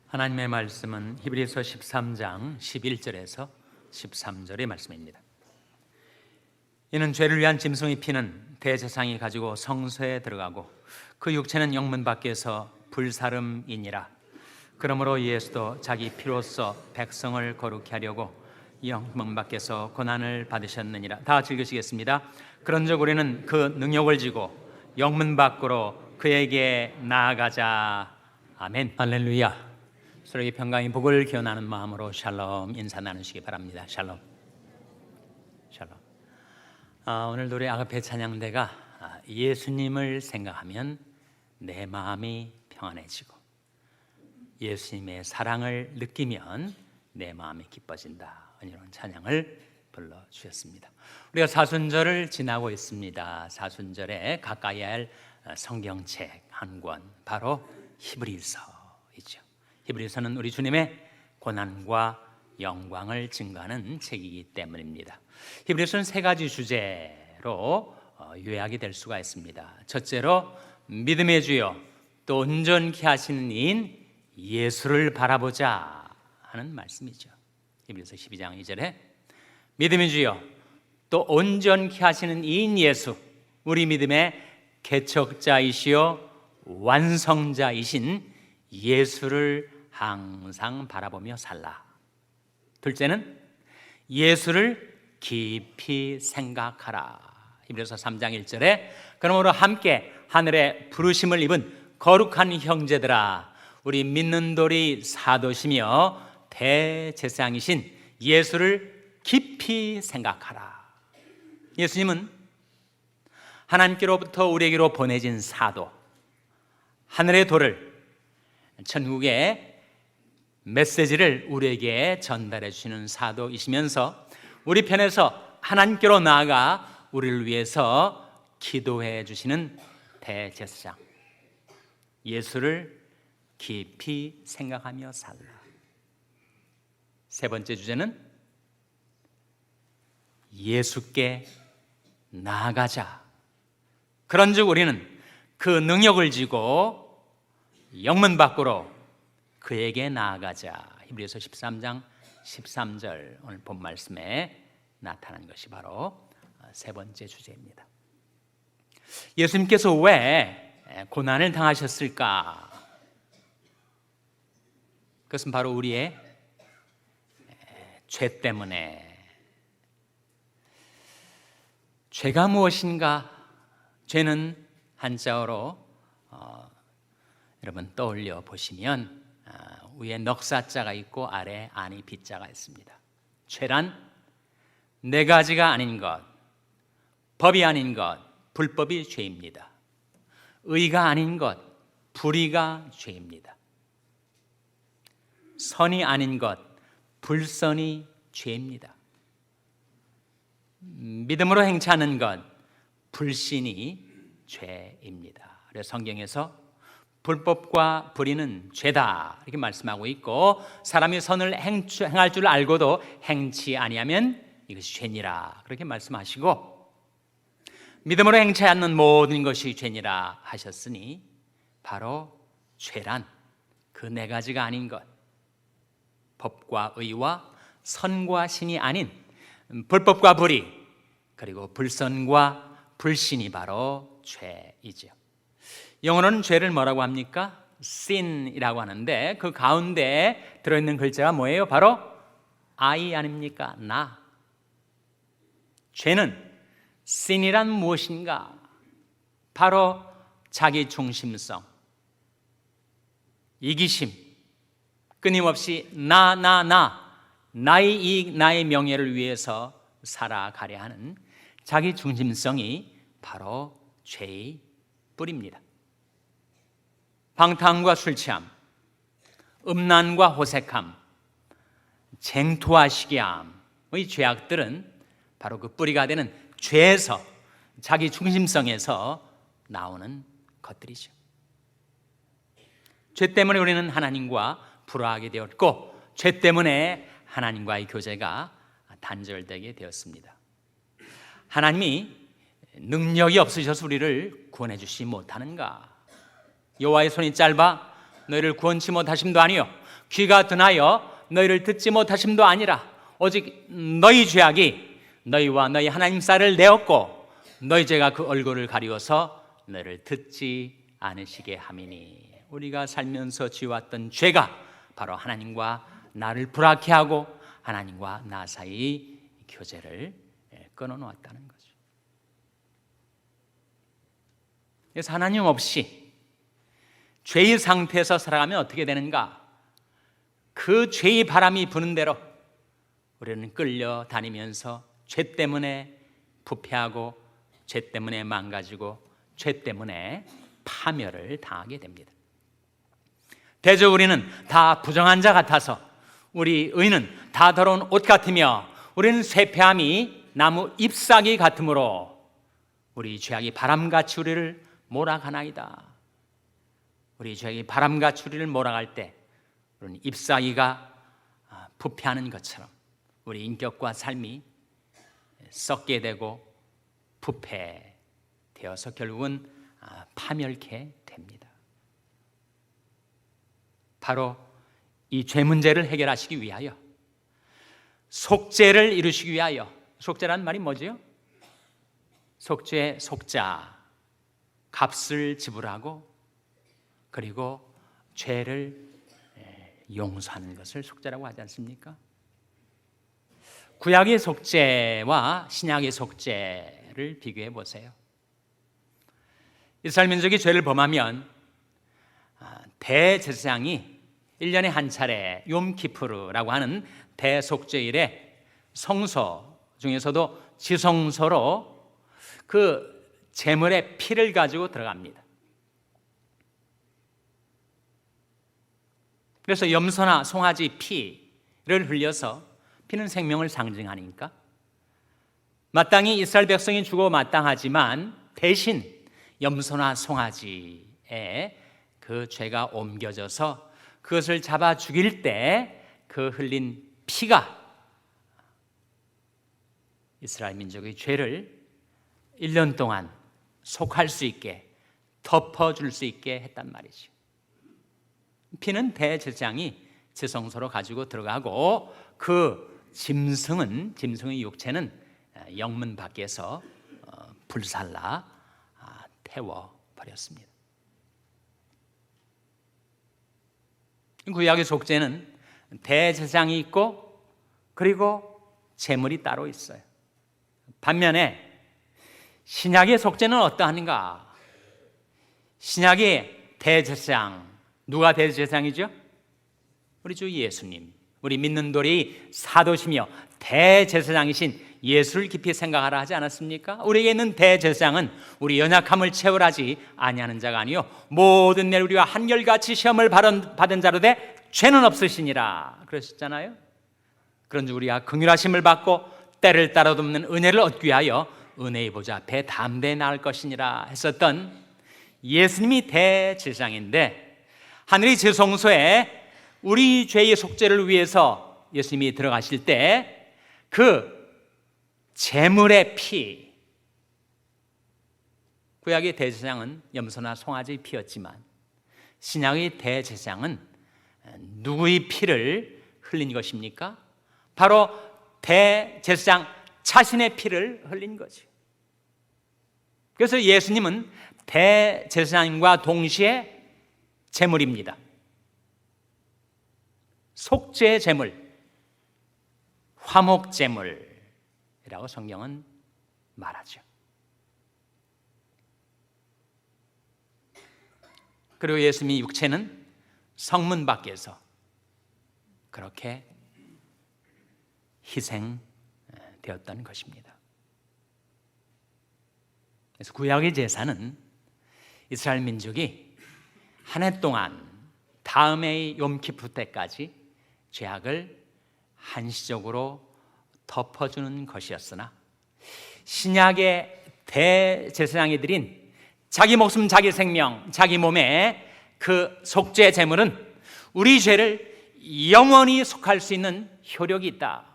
하나님의 말씀은 히브리서 13장 11절에서 13절의 말씀입니다. 이는 죄를 위한 짐승의 피는 대제사장이 가지고 성소에 들어가고 그 육체는 영문 밖에서 불사름이니라. 그러므로 예수도 자기 피로써 백성을 거룩히 하려고 영문 밖에서 고난을 받으셨느니라. 다 같이 읽으시겠습니다. 그런즉 우리는 그 능력을 지고 영문 밖으로 그에게 나아가자. 아멘. 할렐루야. 서로에게 평강의 복을 기원하는 마음으로 샬롬 인사 나누시기 바랍니다. 샬롬. 샬롬. 오늘 노래 아가페 찬양대가 예수님을 생각하면 내 마음이 평안해지고 예수님의 사랑을 느끼면 내 마음이 기뻐진다. 이런 찬양을 불러주셨습니다. 우리가 사순절을 지나고 있습니다. 사순절에 가까이 할 성경책 한 권, 바로 히브리서이죠. 히브리서는 우리 주님의 고난과 영광을 증거하는 책이기 때문입니다. 히브리서는 세 가지 주제로 요약이 될 수가 있습니다. 첫째로 믿음의 주요 또 온전케 하시는 이인 예수를 바라보자 하는 말씀이죠. 히브리서 12장 2절에 믿음의 주요 또 온전케 하시는 이인 예수, 우리 믿음의 개척자이시요 완성자이신 예수를 항상 바라보며 살라. 둘째는 예수를 깊이 생각하라. 히브리서 3장 1절에 그러므로 함께 하늘의 부르심을 입은 거룩한 형제들아, 우리 믿는 돌이 사도시며 대제사장이신 예수를 깊이 생각하라. 예수님은 하나님께로부터 우리에게로 보내진 사도, 하늘의 돌을, 천국의 메시지를 우리에게 전달해 주시는 사도이시면서 우리 편에서 하나님께로 나아가 우리를 위해서 기도해 주시는 대제사장, 예수를 깊이 생각하며 살라. 세 번째 주제는 예수께 나아가자. 그런즉 우리는 그 능력을 지고 영문 밖으로 그에게 나아가자. 히브리서 13장 13절 오늘 본 말씀에 나타난 것이 바로 세 번째 주제입니다. 예수님께서 왜 고난을 당하셨을까? 그것은 바로 우리의 죄 때문에. 죄가 무엇인가? 죄는 한자어로 여러분 떠올려 보시면 위에 넉사자가 있고 아래 아니 비자가 있습니다. 죄란 네 가지가 아닌 것, 법이 아닌 것, 불법이 죄입니다. 의가 아닌 것, 불의가 죄입니다. 선이 아닌 것, 불선이 죄입니다. 믿음으로 행차하는 것, 불신이 죄입니다. 그래서 성경에서 불법과 불의는 죄다 이렇게 말씀하고 있고, 사람이 선을 행할 줄 알고도 행치 아니하면 이것이 죄니라 그렇게 말씀하시고, 믿음으로 행치 않는 모든 것이 죄니라 하셨으니 바로 죄란 그 네 가지가 아닌 것, 법과 의와 선과 신이 아닌 불법과 불의, 그리고 불선과 불신이 바로 죄이죠. 영어로는 죄를 뭐라고 합니까? sin이라고 하는데 그 가운데 들어있는 글자가 뭐예요? 바로 I 아닙니까? 나. 죄는 sin이란 무엇인가? 바로 자기 중심성, 이기심, 끊임없이 나의 이익, 나의 명예를 위해서 살아가려 하는 자기 중심성이 바로 죄의 뿌리입니다. 방탕과 술 취함, 음란과 호색함, 쟁투와 시기함의 죄악들은 바로 그 뿌리가 되는 죄에서, 자기 중심성에서 나오는 것들이죠. 죄 때문에 우리는 하나님과 불화하게 되었고, 죄 때문에 하나님과의 교제가 단절되게 되었습니다. 하나님이 능력이 없으셔서 우리를 구원해 주시지 못하는가? 여호와의 손이 짧아 너희를 구원치 못하심도 아니요 귀가 둔하여 너희를 듣지 못하심도 아니라 오직 너희 죄악이 너희와 너희 하나님 사이를 내었고 너희 죄가 그 얼굴을 가리워서 너희를 듣지 않으시게 함이니. 우리가 살면서 지어왔던 죄가 바로 하나님과 나를 불악해 하고 하나님과 나 사이 교제를 끊어놓았다는 거죠. 그래서 하나님 없이 죄의 상태에서 살아가면 어떻게 되는가? 그 죄의 바람이 부는 대로 우리는 끌려다니면서 죄 때문에 부패하고 죄 때문에 망가지고 죄 때문에 파멸을 당하게 됩니다. 대저 우리는 다 부정한 자 같아서 우리 의는 다 더러운 옷 같으며 우리는 쇠폐함이 나무 잎사귀 같으므로 우리 죄악이 바람같이 우리를 몰아가나이다. 우리 죄악이 바람같이 우리를 몰아갈 때 우리는 잎사귀가 부패하는 것처럼 우리 인격과 삶이 썩게 되고 부패되어서 결국은 파멸케 됩니다. 바로 이 죄 문제를 해결하시기 위하여 속죄를 이루시기 위하여, 속죄라는 말이 뭐지요? 속죄, 속자, 값을 지불하고 그리고 죄를 용서하는 것을 속죄라고 하지 않습니까? 구약의 속죄와 신약의 속죄를 비교해 보세요. 이스라엘 민족이 죄를 범하면 대제사장이 1년에 한 차례 욤키푸르라고 하는 대속죄일에 성소 중에서도 지성소로 그 제물의 피를 가지고 들어갑니다. 그래서 염소나 송아지 피를 흘려서, 피는 생명을 상징하니까 마땅히 이스라엘 백성이 죽어 마땅하지만 대신 염소나 송아지에 그 죄가 옮겨져서 그것을 잡아 죽일 때 그 흘린 피가 이스라엘 민족의 죄를 1년 동안 속할 수 있게, 덮어줄 수 있게 했단 말이죠. 피는 대제사장이 지성소로 가지고 들어가고 그 짐승의 육체는 영문 밖에서 불살라 태워버렸습니다. 구약의 속죄는 대제사장이 있고 그리고 제물이 따로 있어요. 반면에 신약의 속죄는 어떠한가? 신약의 대제사장, 누가 대제사장이죠? 우리 주 예수님, 우리 믿는 돌이 사도시며 대제사장이신 예수를 깊이 생각하라 하지 않았습니까? 우리에게 있는 대제사장은 우리 연약함을 채울하지 아니하는 자가 아니요 모든 날 우리와 한결같이 시험을 받은 자로 돼 죄는 없으시니라 그러셨잖아요. 그런즉 우리가 긍휼하심을 받고 때를 따라 돕는 은혜를 얻기 위하여 은혜의 보좌 앞에 담대히 나을 것이니라 했었던 예수님이 대제사장인데, 하늘의 지성소에 우리 죄의 속죄를 위해서 예수님이 들어가실 때 그 제물의 피, 구약의 대제사장은 염소나 송아지의 피였지만 신약의 대제사장은 누구의 피를 흘린 것입니까? 바로 대제사장 자신의 피를 흘린 거죠. 그래서 예수님은 대제사장과 동시에 제물입니다. 속죄 제물, 화목 제물이라고 성경은 말하죠. 그리고 예수님의 육체는 성문 밖에서 그렇게 희생되었던 것입니다. 그래서 구약의 제사는 이스라엘 민족이 한 해 동안 다음의 욤키푸 때까지 죄악을 한시적으로 덮어주는 것이었으나 신약의 대제사장이 드린 자기 목숨, 자기 생명, 자기 몸의 그 속죄 제물은 우리 죄를 영원히 속할 수 있는 효력이 있다.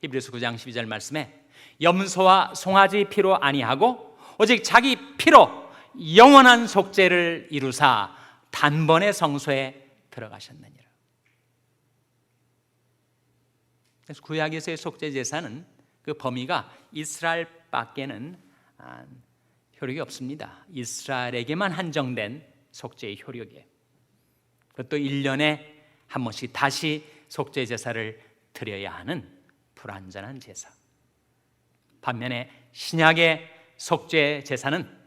히브리서 9장 12절 말씀에 염소와 송아지 피로 아니하고 오직 자기 피로 영원한 속죄를 이루사 단번에 성소에 들어가셨느니라. 그래서 구약에서의 속죄 제사는 그 범위가 이스라엘 밖에는 효력이 없습니다. 이스라엘에게만 한정된 속죄의 효력이에요. 그것도 1년에 한 번씩 다시 속죄 제사를 드려야 하는 불완전한 제사. 반면에 신약의 속죄 제사는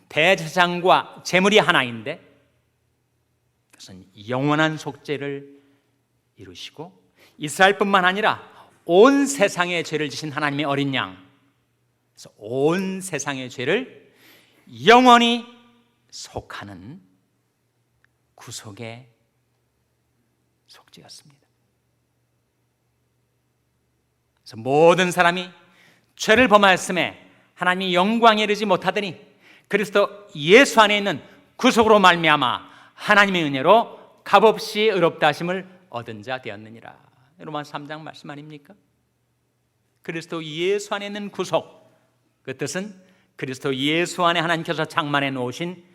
대제사장과 제물이 하나인데 그것은 영원한 속죄를 이루시고 이스라엘뿐만 아니라 온 세상의 죄를 지신 하나님의 어린 양, 그래서 온 세상의 죄를 영원히 속하는 구속의 속죄였습니다. 그래서 모든 사람이 죄를 범하였음에 하나님이 영광에 이르지 못하더니 그리스도 예수 안에 있는 구속으로 말미암아 하나님의 은혜로 값없이 의롭다 하심을 얻은 자 되었느니라. 로마서 3장 말씀 아닙니까? 그리스도 예수 안에 있는 구속, 그 뜻은 그리스도 예수 안에 하나님께서 장만해 놓으신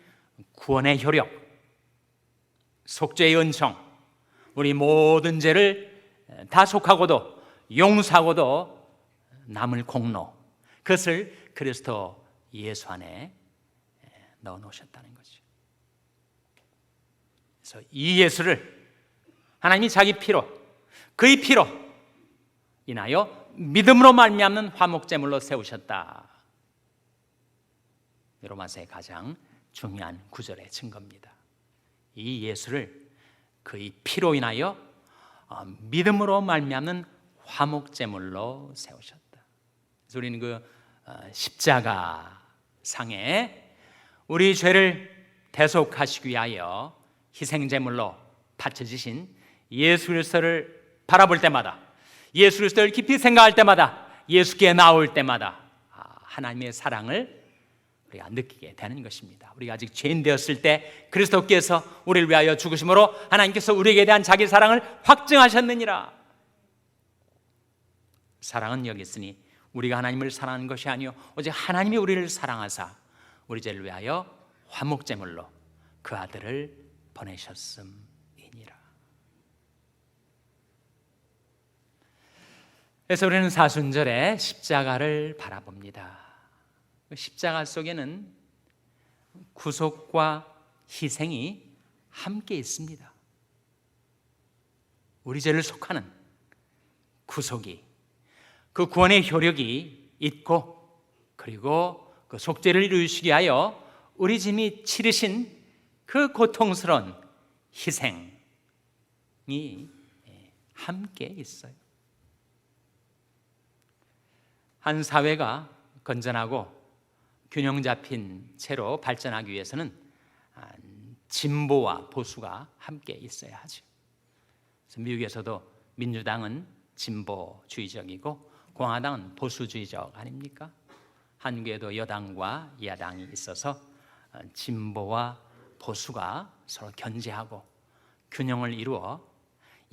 구원의 효력, 속죄의 은총, 우리 모든 죄를 다 속하고도 용서하고도 남을 공로, 그것을 그리스도 예수 안에 넣어 놓으셨다는 거죠. 그래서 이 예수를 하나님이 자기 피로, 그의 피로 인하여 믿음으로 말미암는 화목제물로 세우셨다. 로마서의 가장 중요한 구절의 증거입니다. 이 예수를 그의 피로 인하여 믿음으로 말미암는 화목제물로 세우셨다. 그래서 우리는 그 십자가 상에 우리 죄를 대속하시기 위하여 희생제물로 바쳐지신 예수 그리스도를 바라볼 때마다, 예수 그리스도를 깊이 생각할 때마다, 예수께 나올 때마다 하나님의 사랑을 우리가 느끼게 되는 것입니다. 우리가 아직 죄인 되었을 때 그리스도께서 우리를 위하여 죽으심으로 하나님께서 우리에게 대한 자기 사랑을 확증하셨느니라. 사랑은 여기 있으니 우리가 하나님을 사랑하는 것이 아니요 오직 하나님이 우리를 사랑하사 우리 죄를 위하여 화목제물로 그 아들을 보내셨음이니라. 그래서 우리는 사순절에 십자가를 바라봅니다. 십자가 속에는 구속과 희생이 함께 있습니다. 우리 죄를 속하는 구속이, 그 구원의 효력이 있고, 그리고 그 속죄를 이루시기 위하여 우리 짐이 치르신 그 고통스러운 희생이 함께 있어요. 한 사회가 건전하고 균형 잡힌 채로 발전하기 위해서는 진보와 보수가 함께 있어야 하죠. 그래서 미국에서도 민주당은 진보주의적이고 공화당은 보수주의적 아닙니까? 한국에도 여당과 야당이 있어서 진보와 보수가 서로 견제하고 균형을 이루어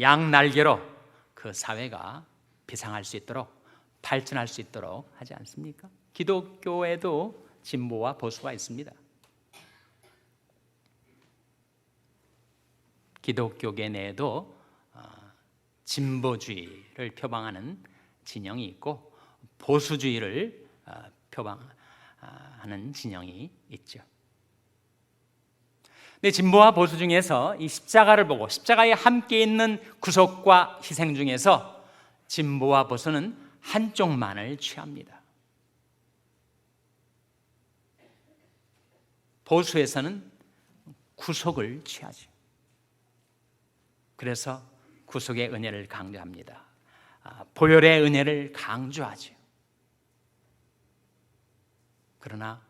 양날개로 그 사회가 비상할 수 있도록 발전할 수 있도록 하지 않습니까? 기독교에도 진보와 보수가 있습니다. 기독교계 내에도 진보주의를 표방하는 진영이 있고 보수주의를 표방하는 진영이 있죠. 근데 진보와 보수 중에서 이 십자가를 보고 십자가에 함께 있는 구속과 희생 중에서 진보와 보수는 한쪽만을 취합니다. 보수에서는 구속을 취하죠. 그래서 구속의 은혜를 강조합니다. 보혈의 은혜를 강조하죠. 그러나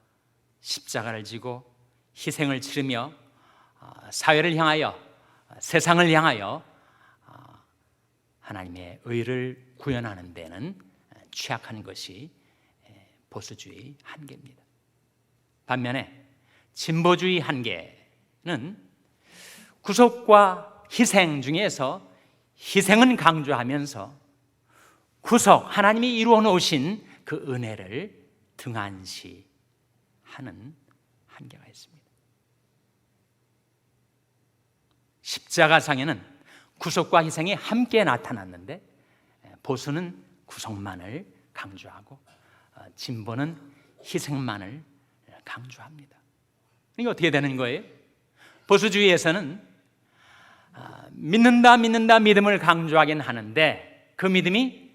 십자가를 지고 희생을 치르며 사회를 향하여, 세상을 향하여 하나님의 의를 구현하는 데는 취약한 것이 보수주의 한계입니다. 반면에 진보주의 한계는 구속과 희생 중에서 희생은 강조하면서 구속, 하나님이 이루어 놓으신 그 은혜를 등한시하는 한계가 있습니다. 십자가상에는 구속과 희생이 함께 나타났는데 보수는 구속만을 강조하고 진보는 희생만을 강조합니다. 이게 어떻게 되는 거예요? 보수주의에서는 믿는다 믿음을 강조하긴 하는데 그 믿음이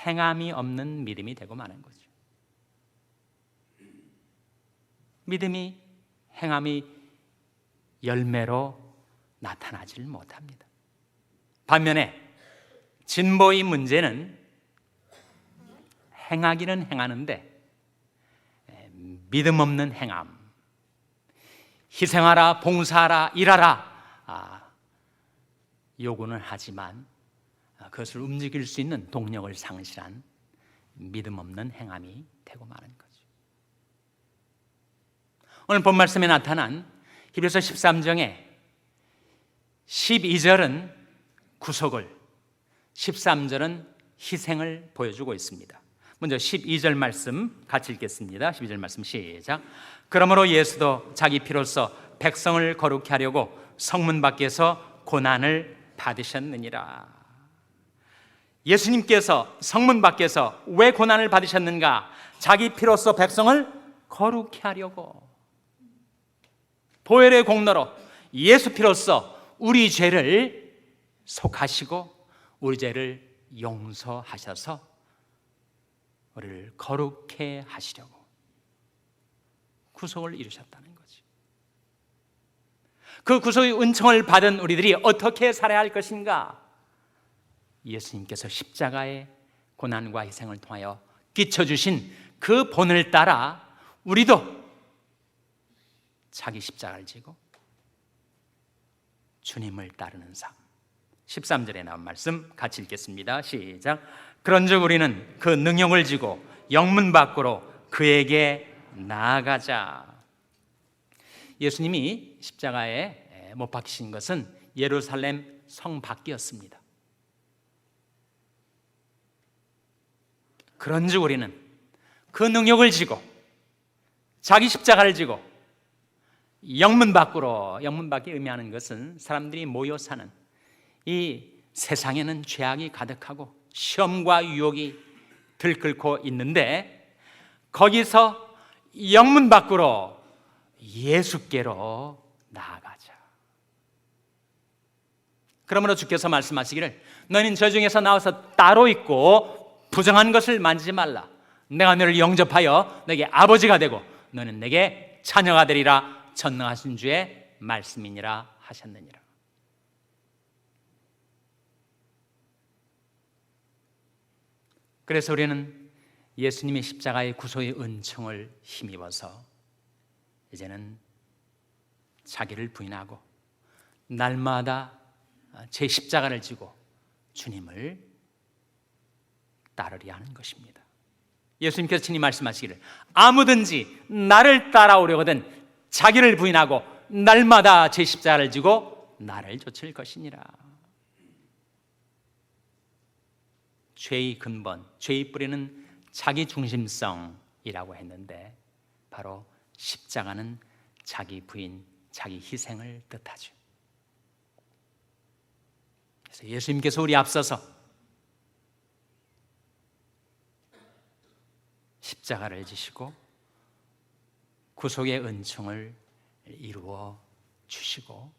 행함이 없는 믿음이 되고 마는 거죠. 믿음이 행함이 열매로 나타나질 못합니다. 반면에 진보의 문제는 행하기는 행하는데 믿음 없는 행함, 희생하라, 봉사하라, 일하라 요구는 하지만 그것을 움직일 수 있는 동력을 상실한 믿음 없는 행함이 되고 마는 거죠. 오늘 본 말씀에 나타난 히브리서 13장의 12절은 구속을, 13절은 희생을 보여주고 있습니다. 먼저 12절 말씀 같이 읽겠습니다. 12절 말씀 시작. 그러므로 예수도 자기 피로써 백성을 거룩히 하려고 성문 밖에서 고난을 받으셨느니라. 예수님께서 성문 밖에서 왜 고난을 받으셨는가? 자기 피로써 백성을 거룩히 하려고, 보혈의 공로로 예수 피로써 우리 죄를 속하시고 우리 죄를 용서하셔서 우리를 거룩해 하시려고 구속을 이루셨다는 거지. 그 구속의 은총을 받은 우리들이 어떻게 살아야 할 것인가? 예수님께서 십자가의 고난과 희생을 통하여 끼쳐주신 그 본을 따라 우리도 자기 십자가를 지고 주님을 따르는 삶. 13절에 나온 말씀 같이 읽겠습니다. 시작. 그런즉 우리는 그 능력을 지고 영문 밖으로 그에게 나아가자. 예수님이 십자가에 못 박히신 것은 예루살렘 성 밖이었습니다. 그런즉 우리는 그 능력을 지고 자기 십자가를 지고 영문 밖으로, 영문 밖이 의미하는 것은 사람들이 모여 사는 이 세상에는 죄악이 가득하고 시험과 유혹이 들끓고 있는데 거기서 영문 밖으로 예수께로 나아가자. 그러므로 주께서 말씀하시기를 너희는 저 중에서 나와서 따로 있고 부정한 것을 만지지 말라. 내가 너를 영접하여 내게 아버지가 되고 너는 내게 자녀가 되리라. 전능하신 주의 말씀이니라 하셨느니라. 그래서 우리는 예수님의 십자가의 구속의 은총을 힘입어서 이제는 자기를 부인하고 날마다 제 십자가를 지고 주님을 따르려 하는 것입니다. 예수님께서 친히 말씀하시기를 아무든지 나를 따라오려거든 자기를 부인하고 날마다 제 십자가를 지고 나를 좇을 것이니라. 죄의 근본, 죄의 뿌리는 자기 중심성이라고 했는데 바로 십자가는 자기 부인, 자기 희생을 뜻하죠. 그래서 예수님께서 우리 앞서서 십자가를 지시고 구속의 은총을 이루어 주시고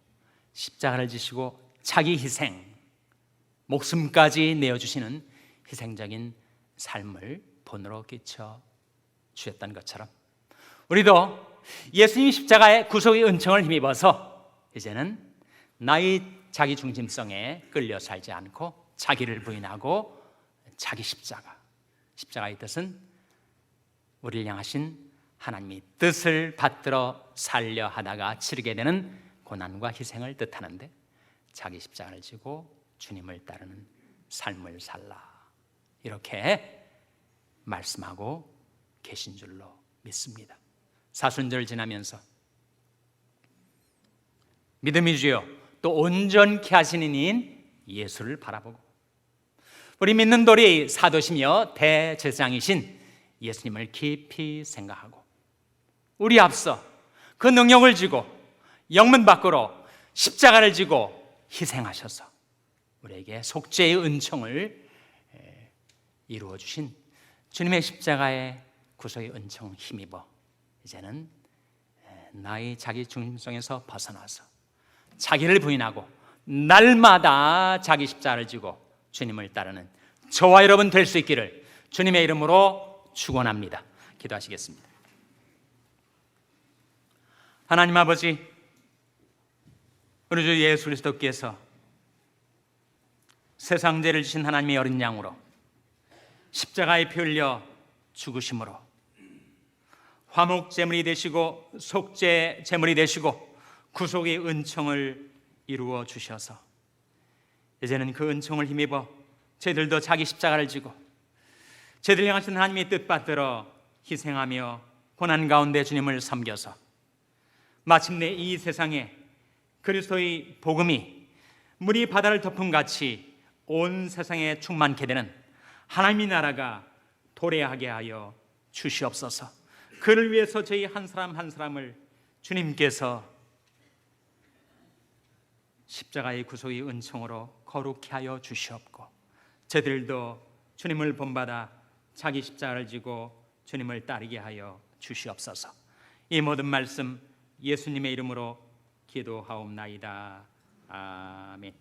십자가를 지시고 자기 희생, 목숨까지 내어주시는 희생적인 삶을 본으로 끼쳐 주셨던 것처럼 우리도 예수님 십자가의 구속의 은총을 힘입어서 이제는 나의 자기 중심성에 끌려 살지 않고 자기를 부인하고 자기 십자가의 뜻은 우리를 향하신 하나님이 뜻을 받들어 살려 하다가 치르게 되는 고난과 희생을 뜻하는데 자기 십자가를 지고 주님을 따르는 삶을 살라, 이렇게 말씀하고 계신 줄로 믿습니다. 사순절 지나면서 믿음이 주여 또 온전케 하시는 이인 예수를 바라보고 우리 믿는 도리 사도시며 대제사장이신 예수님을 깊이 생각하고 우리 앞서 그 능력을 지고 영문 밖으로 십자가를 지고 희생하셔서 우리에게 속죄의 은총을 이루어 주신 주님의 십자가의 구속의 은총 힘입어 이제는 나의 자기 중심성에서 벗어나서 자기를 부인하고 날마다 자기 십자가를 지고 주님을 따르는 저와 여러분 될 수 있기를 주님의 이름으로 축원합니다. 기도하시겠습니다. 하나님 아버지, 우리 주 예수 그리스도께서 세상 죄를 지신 하나님의 어린 양으로 십자가에 피 흘려 죽으심으로 화목 제물이 되시고 속죄 제물이 되시고 구속의 은총을 이루어 주셔서 이제는 그 은총을 힘입어 저희들도 자기 십자가를 지고 저희들 향하신 하나님의 뜻 받들어 희생하며 고난 가운데 주님을 섬겨서 마침내 이 세상에 그리스도의 복음이 물이 바다를 덮은 같이 온 세상에 충만케 되는 하나님의 나라가 도래하게 하여 주시옵소서. 그를 위해서 저희 한 사람 한 사람을 주님께서 십자가의 구속의 은총으로 거룩케 하여 주시옵고 저희들도 주님을 본받아 자기 십자가를 지고 주님을 따르게 하여 주시옵소서. 이 모든 말씀 예수님의 이름으로 기도하옵나이다. 아멘.